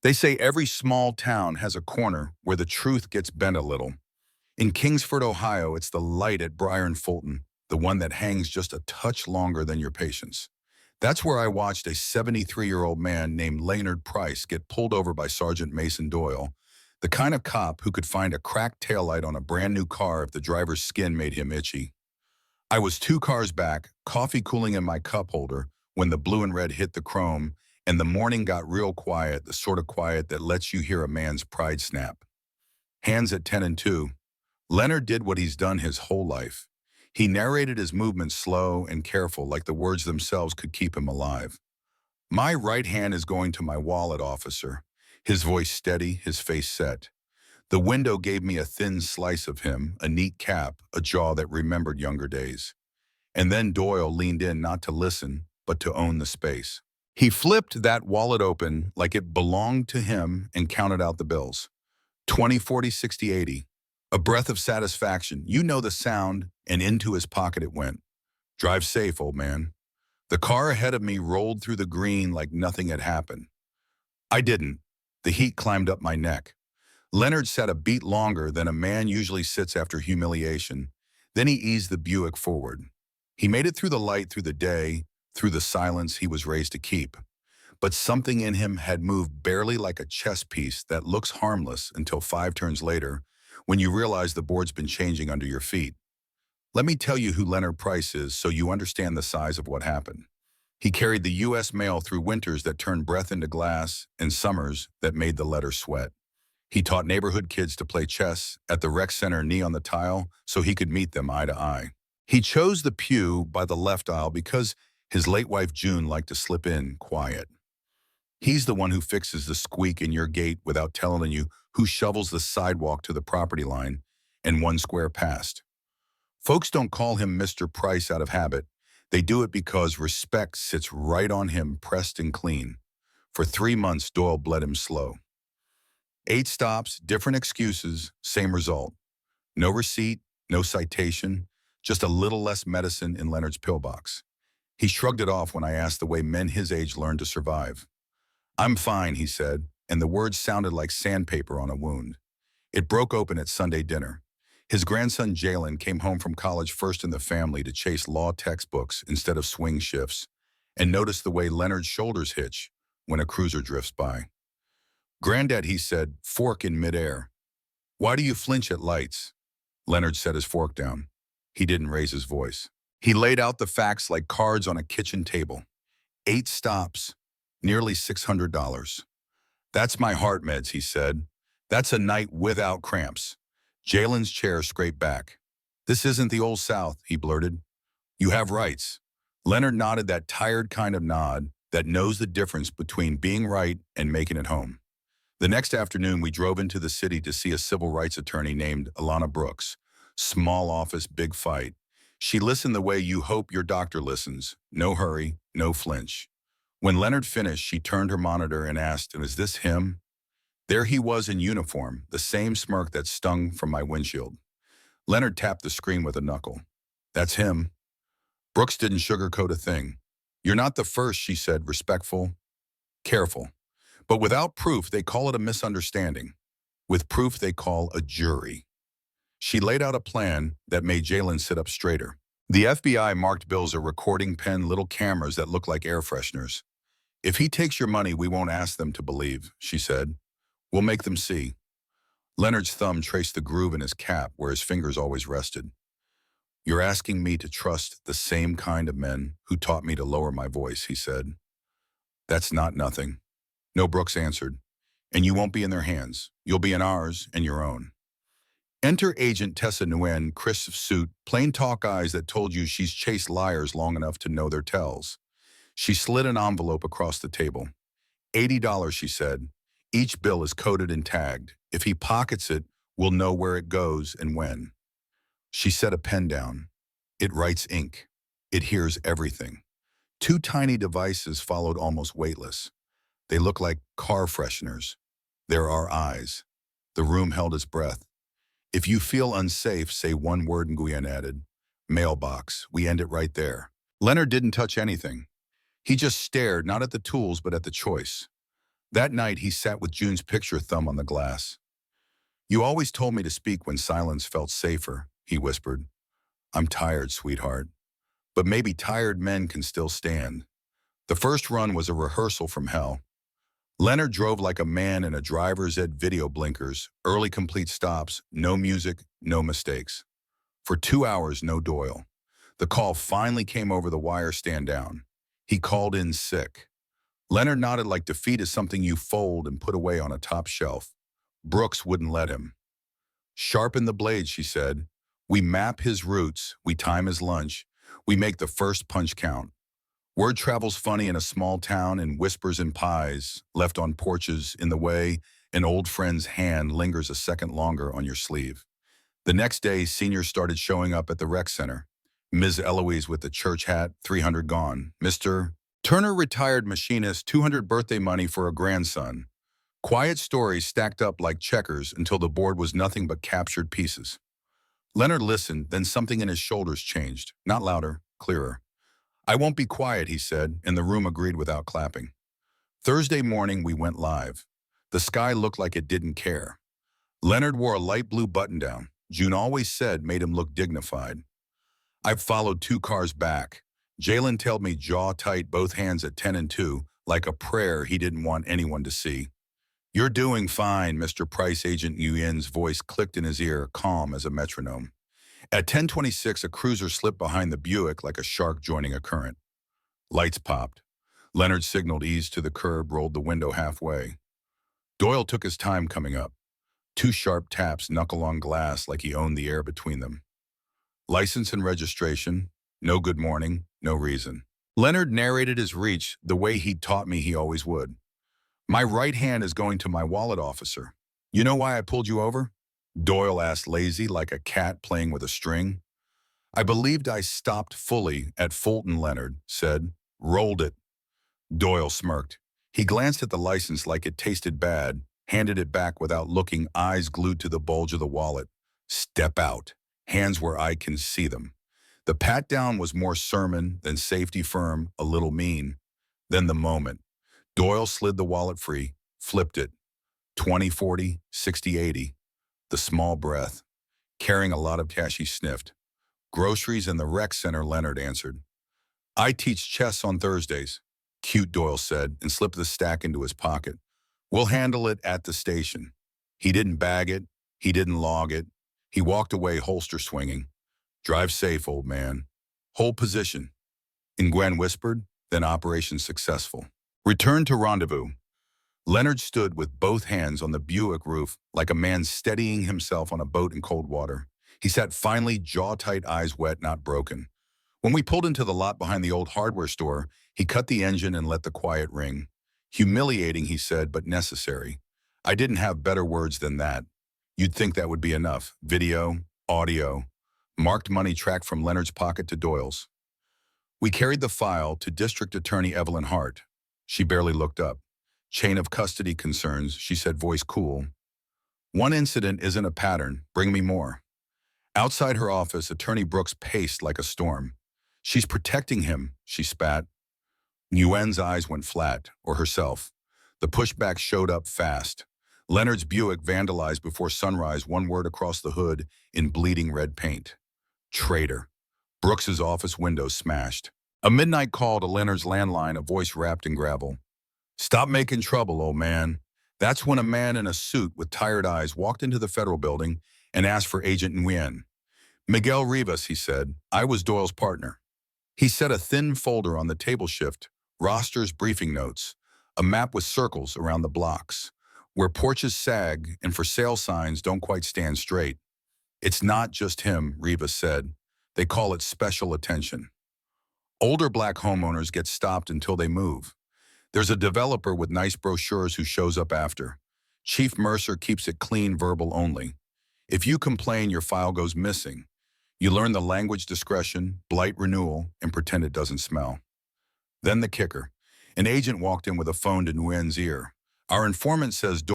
They say every small town has a corner where the truth gets bent a little. In Kingsford, Ohio, it's the light at Briar and Fulton, the one that hangs just a touch longer than your patience. That's where I watched a 73-year-old man named Leonard Price get pulled over by Sergeant Mason Doyle, the kind of cop who could find a cracked taillight on a brand new car if the driver's skin made him itchy. I was two cars back, coffee cooling in my cup holder, when the blue and red hit the chrome, and the morning got real quiet, the sort of quiet that lets you hear a man's pride snap. Hands at 10 and 2. Leonard did what he's done his whole life. He narrated his movements slow and careful, like the words themselves could keep him alive. My right hand is going to my wallet, officer. His voice steady, his face set. The window gave me a thin slice of him, a neat cap, a jaw that remembered younger days. And then Doyle leaned in not to listen, but to own the space. He flipped that wallet open like it belonged to him and counted out the bills. 20, 40, 60, 80. A breath of satisfaction. You know the sound, and into his pocket it went. Drive safe, old man. The car ahead of me rolled through the green like nothing had happened. I didn't. The heat climbed up my neck. Leonard sat a beat longer than a man usually sits after humiliation. Then he eased the Buick forward. He made it through the light, through the day, through the silence he was raised to keep. But something in him had moved barely, like a chess piece that looks harmless until 5 turns later, when you realize the board's been changing under your feet. Let me tell you who Leonard Price is so you understand the size of what happened. He carried the U.S. mail through winters that turned breath into glass and summers that made the letters sweat. He taught neighborhood kids to play chess at the rec center, knee on the tile, so he could meet them eye to eye. He chose the pew by the left aisle because his late wife June liked to slip in quiet. He's the one who fixes the squeak in your gate without telling you, who shovels the sidewalk to the property line and 1 square past. Folks don't call him Mr. Price out of habit. They do it because respect sits right on him, pressed and clean. For 3 months, Doyle bled him slow. 8 stops, different excuses, same result. No receipt, no citation, just a little less medicine in Leonard's pillbox. He shrugged it off when I asked the way men his age learn to survive. I'm fine, he said, and the words sounded like sandpaper on a wound. It broke open at Sunday dinner. His grandson Jalen came home from college first in the family to chase law textbooks instead of swing shifts, and noticed the way Leonard's shoulders hitch when a cruiser drifts by. Granddad, he said, fork in midair. Why do you flinch at lights? Leonard set his fork down. He didn't raise his voice. He laid out the facts like cards on a kitchen table. 8 stops, nearly $600. That's my heart meds, he said. That's a night without cramps. Jalen's chair scraped back. This isn't the old South, he blurted. You have rights. Leonard nodded, that tired kind of nod that knows the difference between being right and making it home. The next afternoon, we drove into the city to see a civil rights attorney named Alana Brooks. Small office, big fight. She listened the way you hope your doctor listens. No hurry, no flinch. When Leonard finished, she turned her monitor and asked, "Is this him?" There he was in uniform, the same smirk that stung from my windshield. Leonard tapped the screen with a knuckle. That's him. Brooks didn't sugarcoat a thing. You're not the first, she said, respectful, careful. But without proof, they call it a misunderstanding. With proof, they call a jury. She laid out a plan that made Jalen sit up straighter. The FBI marked bills a recording pen, little cameras that look like air fresheners. If he takes your money, we won't ask them to believe, she said. We'll make them see. Leonard's thumb traced the groove in his cap where his fingers always rested. You're asking me to trust the same kind of men who taught me to lower my voice, he said. That's not nothing. No, Brooks answered. And you won't be in their hands. You'll be in ours and your own. Enter Agent Tessa Nguyen, crisp suit, plain talk eyes that told you she's chased liars long enough to know their tells. She slid an envelope across the table. $80, she said. Each bill is coded and tagged. If he pockets it, we'll know where it goes and when. She set a pen down. It writes ink. It hears everything. 2 tiny devices followed almost weightless. They look like car fresheners. There are eyes. The room held its breath. If you feel unsafe, say one word, Nguyen added. Mailbox. We end it right there. Leonard didn't touch anything. He just stared, not at the tools, but at the choice. That night, he sat with June's picture thumb on the glass. "You always told me to speak when silence felt safer," he whispered. "I'm tired, sweetheart. But maybe tired men can still stand." The first run was a rehearsal from hell. Leonard drove like a man in a driver's ed video blinkers, early complete stops, no music, no mistakes. For 2 hours, no Doyle. The call finally came over the wire stand down. He called in sick. Leonard nodded like defeat is something you fold and put away on a top shelf. Brooks wouldn't let him. "Sharpen the blade," she said. "We map his routes, we time his lunch, we make the first punch count. Word travels funny in a small town and whispers in pies, left on porches in the way an old friend's hand lingers a second longer on your sleeve." The next day, seniors started showing up at the rec center. Ms. Eloise with the church hat, 300 gone. Mr. Turner, retired machinist, 200 birthday money for a grandson. Quiet stories stacked up like checkers until the board was nothing but captured pieces. Leonard listened, then something in his shoulders changed. Not louder, clearer. "I won't be quiet," he said, and the room agreed without clapping. Thursday morning, we went live. The sky looked like it didn't care. Leonard wore a light blue button-down. June always said made him look dignified. I followed 2 cars back. Jalen tailed me jaw tight, both hands at 10 and 2, like a prayer he didn't want anyone to see. "You're doing fine," Mr. Price. Agent Nguyen's voice clicked in his ear, calm as a metronome. At 10:26, a cruiser slipped behind the Buick like a shark joining a current. Lights popped. Leonard signaled ease to the curb, rolled the window halfway. Doyle took his time coming up. 2 sharp taps, knuckle on glass like he owned the air between them. License and registration, no good morning, no reason. Leonard narrated his reach the way he'd taught me he always would. "My right hand is going to my wallet, officer." "You know why I pulled you over?" Doyle asked, lazy like a cat playing with a string. "I believed I stopped fully at Fulton," Leonard said. "Rolled it." Doyle smirked. He glanced at the license like it tasted bad, handed it back without looking, eyes glued to the bulge of the wallet. "Step out. Hands where I can see them." The pat-down was more sermon than safety, firm, a little mean. Then the moment. Doyle slid the wallet free, flipped it. 20, 40, 60, 80. The small breath. "Carrying a lot of cash," he sniffed. "Groceries in the rec center," Leonard answered. "I teach chess on Thursdays." "Cute," Doyle said, and slipped the stack into his pocket. "We'll handle it at the station." He didn't bag it. He didn't log it. He walked away, holster swinging. "Drive safe, old man." "Hold position." Nguyen whispered, then operation successful. Return to rendezvous. Leonard stood with both hands on the Buick roof like a man steadying himself on a boat in cold water. He sat finally, jaw-tight, eyes wet, not broken. When we pulled into the lot behind the old hardware store, he cut the engine and let the quiet ring. "Humiliating," he said, "but necessary." I didn't have better words than that. You'd think that would be enough. Video, audio, marked money tracked from Leonard's pocket to Doyle's. We carried the file to District Attorney Evelyn Hart. She barely looked up. "Chain of custody concerns," she said, voice cool. "One incident isn't a pattern. Bring me more." Outside her office, Attorney Brooks paced like a storm. "She's protecting him," she spat. Nguyen's eyes went flat, or herself. The pushback showed up fast. Leonard's Buick vandalized before sunrise, one word across the hood in bleeding red paint. "Traitor." Brooks's office window smashed. A midnight call to Leonard's landline, a voice wrapped in gravel. "Stop making trouble, old man." That's when a man in a suit with tired eyes walked into the federal building and asked for Agent Nguyen. "Miguel Rivas," he said. "I was Doyle's partner." He set a thin folder on the table, shift, rosters, briefing notes, a map with circles around the blocks, where porches sag and for sale signs don't quite stand straight. "It's not just him," Rivas said. "They call it special attention. Older black homeowners get stopped until they move. There's a developer with nice brochures who shows up after. Chief Mercer keeps it clean, verbal only. If you complain, your file goes missing. You learn the language, discretion, blight renewal, and pretend it doesn't smell." Then the kicker. An agent walked in with a phone to Nguyen's ear. "Our informant says